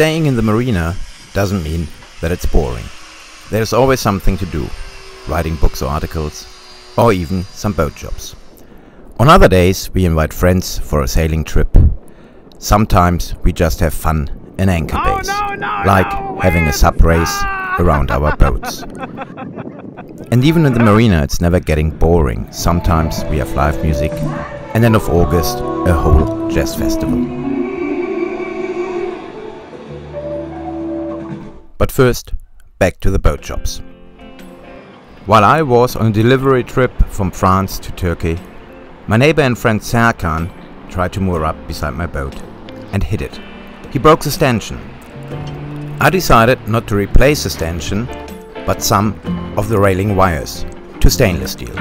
staying in the marina doesn't mean that it's boring. There's always something to do, writing books or articles, or even some boat jobs. On other days we invite friends for a sailing trip. Sometimes we just have fun in anchor bays, like having a sub race around our boats. And even in the marina it's never getting boring. Sometimes we have live music, and end of August a whole jazz festival. But first, back to the boat shops. While I was on a delivery trip from France to Turkey, my neighbor and friend Serkan tried to moor up beside my boat and hit it. He broke the stanchion. I decided not to replace the stanchion, but some of the railing wires to stainless steel.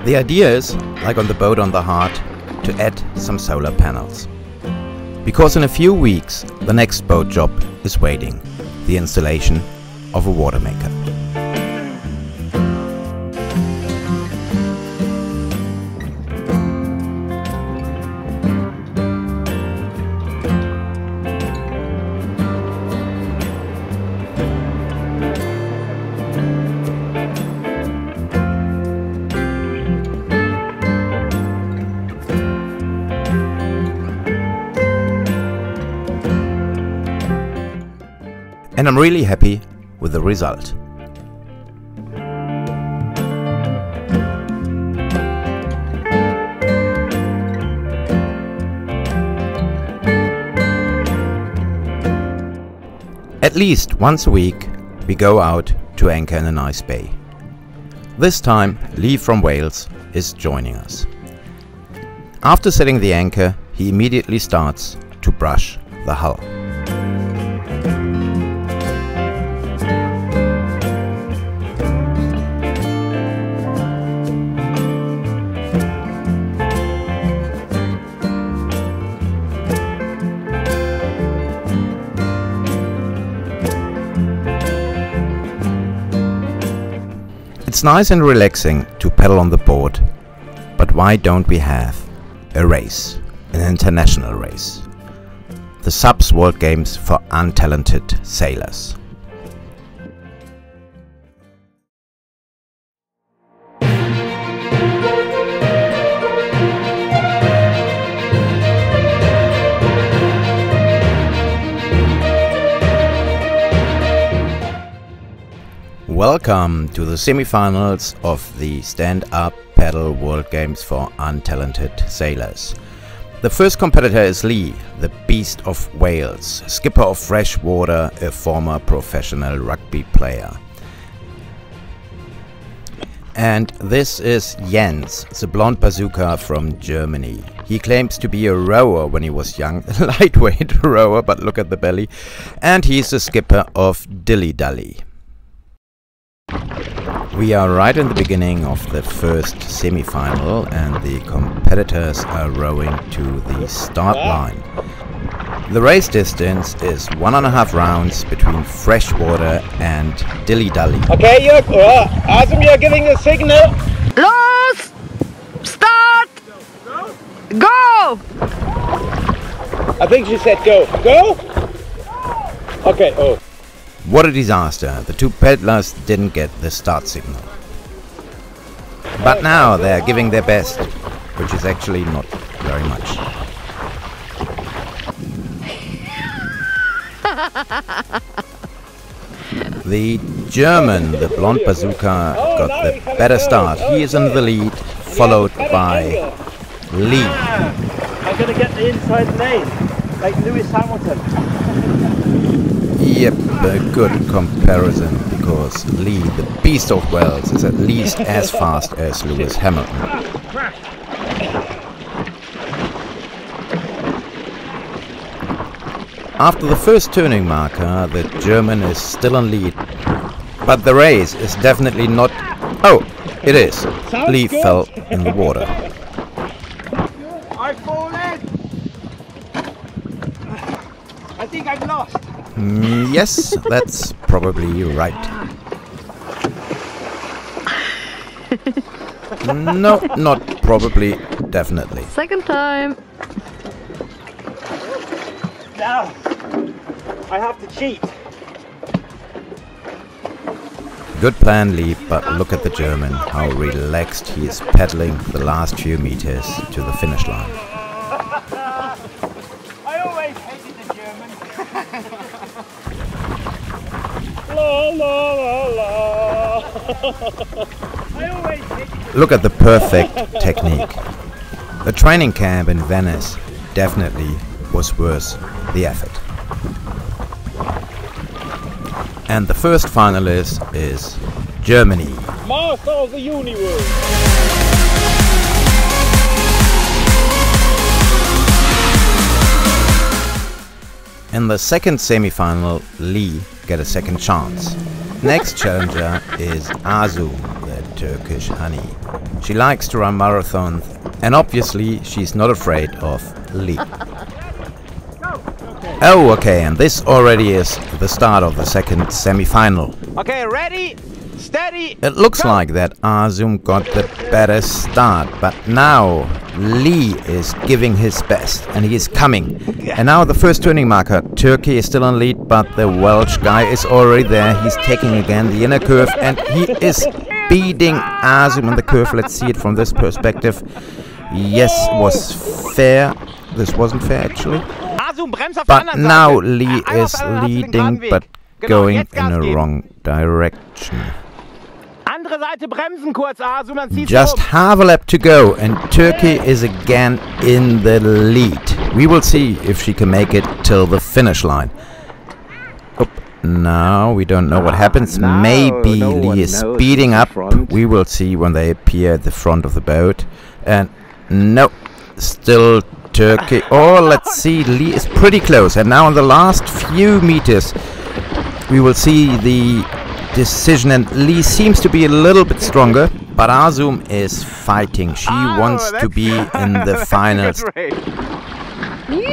The idea is, like on the boat on the Heart, to add some solar panels. Because in a few weeks the next boat job is waiting, the installation of a watermaker. And I'm really happy with the result. At least once a week we go out to anchor in a nice bay. This time Lee from Wales is joining us. After setting the anchor, he immediately starts to brush the hull. It's nice and relaxing to paddle on the board, but why don't we have a race, an international race? The SUBS World Games for Untalented Sailors. Welcome to the semi-finals of the Stand-Up Paddle World Games for Untalented Sailors. The first competitor is Lee, the Beast of Wales, skipper of freshwater, a former professional rugby player. And this is Jens, the blonde bazooka from Germany. He claims to be a rower when he was young, a lightweight rower, but look at the belly. And he's the skipper of Dilly-Dally. We are right in the beginning of the first semi-final and the competitors are rowing to the start line. The race distance is 1.5 rounds between freshwater and Dilly-Dally. Okay, Azim, you're giving a signal. Los! Start! Go! I think she said go. Go? Okay, oh. What a disaster, the two paddlers didn't get the start signal. But now they're giving their best, which is actually not very much. The German, the blonde bazooka, got the better start. He is in the lead, followed by Lee. I'm going to get the inside lane, like Lewis Hamilton. Yep, a good comparison, because Lee, the Beast of Wales, is at least as fast as Lewis Hamilton. After the first turning marker, the German is still in lead, but the race is definitely not... Oh, it is. Lee fell in the water. I've fallen! I think I've lost. Yes, that's probably right. No, not probably, definitely. Second time. Down. I have to cheat. Good plan, Lee, but look at the German, how relaxed he is pedaling the last few meters to the finish line. I always hated the German. La la la la. I always hated. Look at the perfect technique. The training camp in Venice definitely was worth the effort. And the first finalist is Germany. Master of the universe. In the second semi-final, Lee get a second chance. Next challenger is Azum, the Turkish honey. She likes to run marathons, and obviously she's not afraid of Lee. Oh, okay, and this already is the start of the second semi-final. Okay, ready, steady. It looks like that Azum got the better start, but now Lee is giving his best and he is coming. And now the first turning marker. Turkey is still on lead, but the Welsh guy is already there. He's taking again the inner curve and he is beating Azum in the curve. Let's see it from this perspective. Yes, it was fair. This wasn't fair actually. But now Lee is leading, but going in a wrong direction. Just half a lap to go and Turkey is again in the lead. We will see if she can make it till the finish line. Now we don't know what happens. Maybe Lee is speeding up. We will see when they appear at the front of the boat. And no, still Turkey. Oh, let's see, Lee is pretty close. And now in the last few meters we will see the decision, and Lee seems to be a little bit stronger, but Azum is fighting. She wants to be in the finals. Yay! Yay!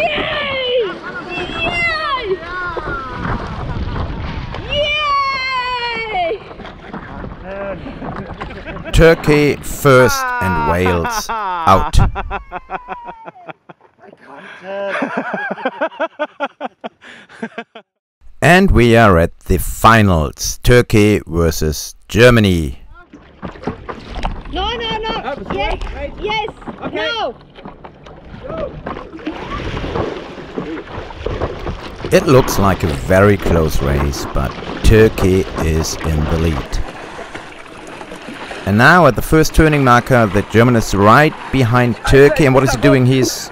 Yay! Turkey first and Wales out. And we are at the finals. Turkey versus Germany. No, no, no. Yes, yes, no. It looks like a very close race, but Turkey is in the lead. And now at the first turning marker, the German is right behind Turkey. And what is he doing? He's...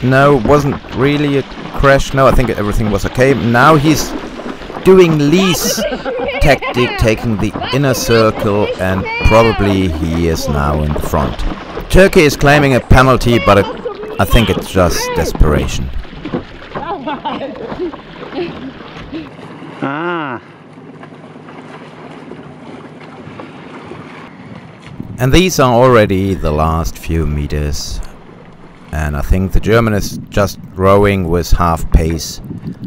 No, wasn't really a crash. No, I think everything was okay. Now he's doing Lee's tactic, taking the inner circle, and probably he is now in the front. Turkey is claiming a penalty, but I think it's just desperation. And these are already the last few meters. And I think the German is just rowing with half pace,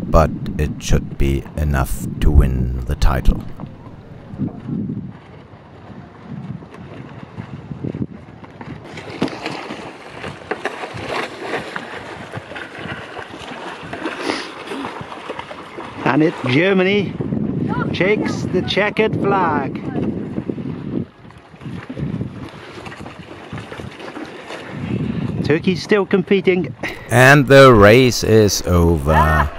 but it should be enough to win the title. And it's Germany shakes the checkered flag. Turkey's still competing. And the race is over.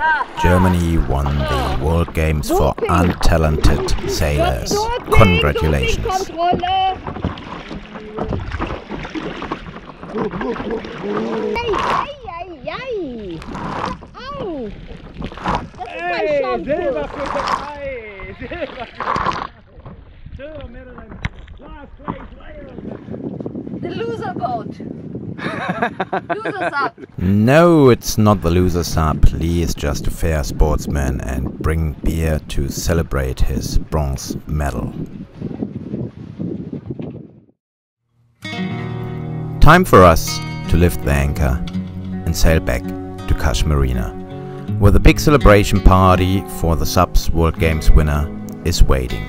Germany won the World Games for untalented sailors. Congratulations. Silber für Türkei! Silber Silbermedaille! Last place Wales! The loser boat. Losers up. No, it's not the losers up. Lee is just a fair sportsman and bring beer to celebrate his bronze medal. Time for us to lift the anchor and sail back to Kas Marina, where the big celebration party for the Subs World Games winner is waiting.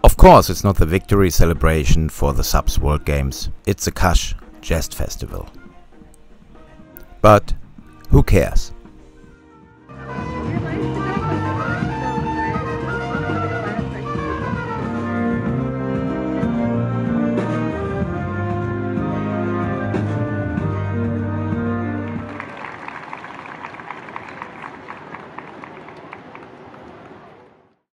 Of course, it's not the victory celebration for the Subs World Games, it's the Kas Jazz Festival. But who cares?